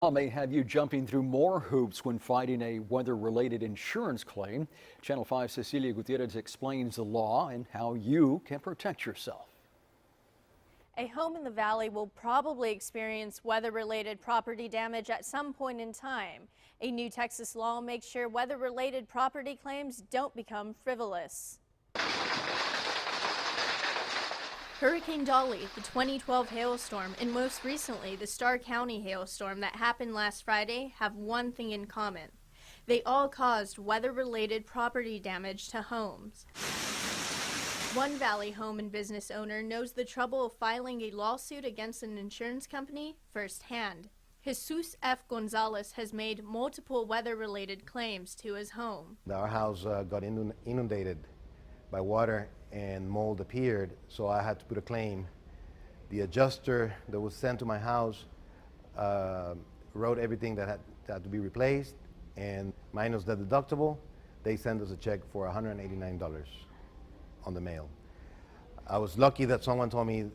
Law may have you jumping through more hoops when fighting a weather-related insurance claim. Channel 5's Cecilia Gutierrez explains the law and how you can protect yourself. A home in the valley will probably experience weather-related property damage at some point in time. A new Texas law makes sure weather-related property claims don't become frivolous. Hurricane Dolly, the 2012 hailstorm, and most recently the Starr County hailstorm that happened last Friday have one thing in common. They all caused weather-related property damage to homes. One Valley home and business owner knows the trouble of filing a lawsuit against an insurance company firsthand. Jesus F. Gonzalez has made multiple weather-related claims to his home. Our house got inundated by water and mold appeared, so I had to put a claim. The adjuster that was sent to my house wrote everything that had to be replaced, and minus the deductible, they sent us a check for $189 on the mail. I was lucky that someone told me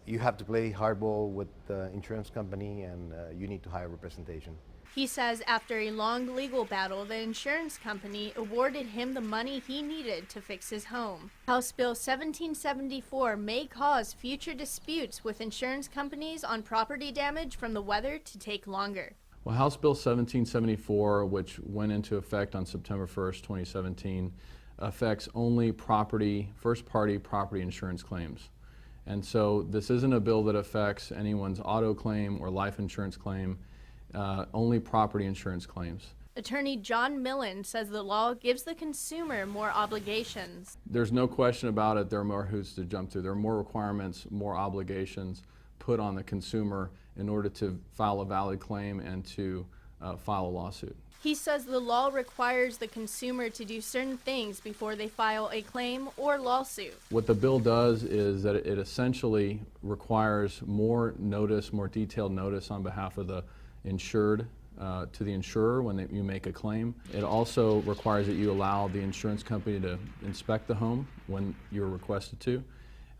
you have to play hardball with the insurance company and you need to hire representation. He says after a long legal battle, the insurance company awarded him the money he needed to fix his home. House Bill 1774 may cause future disputes with insurance companies on property damage from the weather to take longer. Well, House Bill 1774, which went into effect on September 1st, 2017, affects only first-party property insurance claims. And so this isn't a bill that affects anyone's auto claim or life insurance claim. Only property insurance claims. Attorney John Millen says the law gives the consumer more obligations. There's no question about it. There are more hoops to jump through. There are more requirements, more obligations put on the consumer in order to file a valid claim and to file a lawsuit. He says the law requires the consumer to do certain things before they file a claim or lawsuit. What the bill does is that it essentially requires more notice, more detailed notice on behalf of the insured to the insurer when you make a claim. It also requires that you allow the insurance company to inspect the home when you're requested to.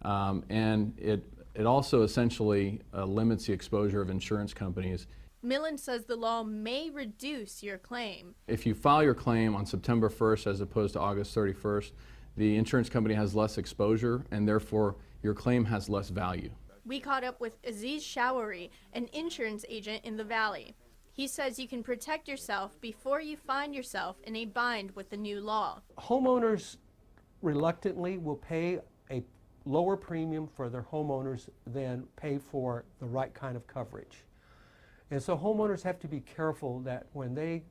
And it also essentially limits the exposure of insurance companies. Millen says the law may reduce your claim. If you file your claim on September 1st as opposed to August 31st, the insurance company has less exposure and therefore your claim has less value. We caught up with Aziz Showery, an insurance agent in the Valley. He says you can protect yourself before you find yourself in a bind with the new law. Homeowners reluctantly will pay a lower premium for their homeowners than pay for the right kind of coverage. And so homeowners have to be careful that when they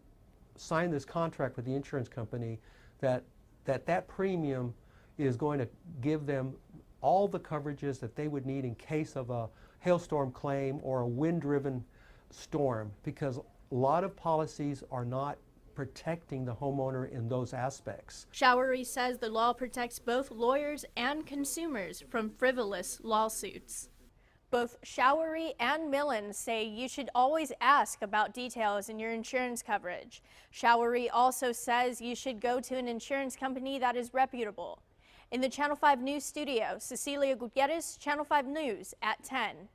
sign this contract with the insurance company, that premium is going to give them all the coverages that they would need in case of a hailstorm claim or a wind-driven storm, because a lot of policies are not protecting the homeowner in those aspects. Showery says the law protects both lawyers and consumers from frivolous lawsuits. Both Showery and Millen say you should always ask about details in your insurance coverage. Showery also says you should go to an insurance company that is reputable. In the Channel 5 News studio, Cecilia Gutierrez, Channel 5 News at 10.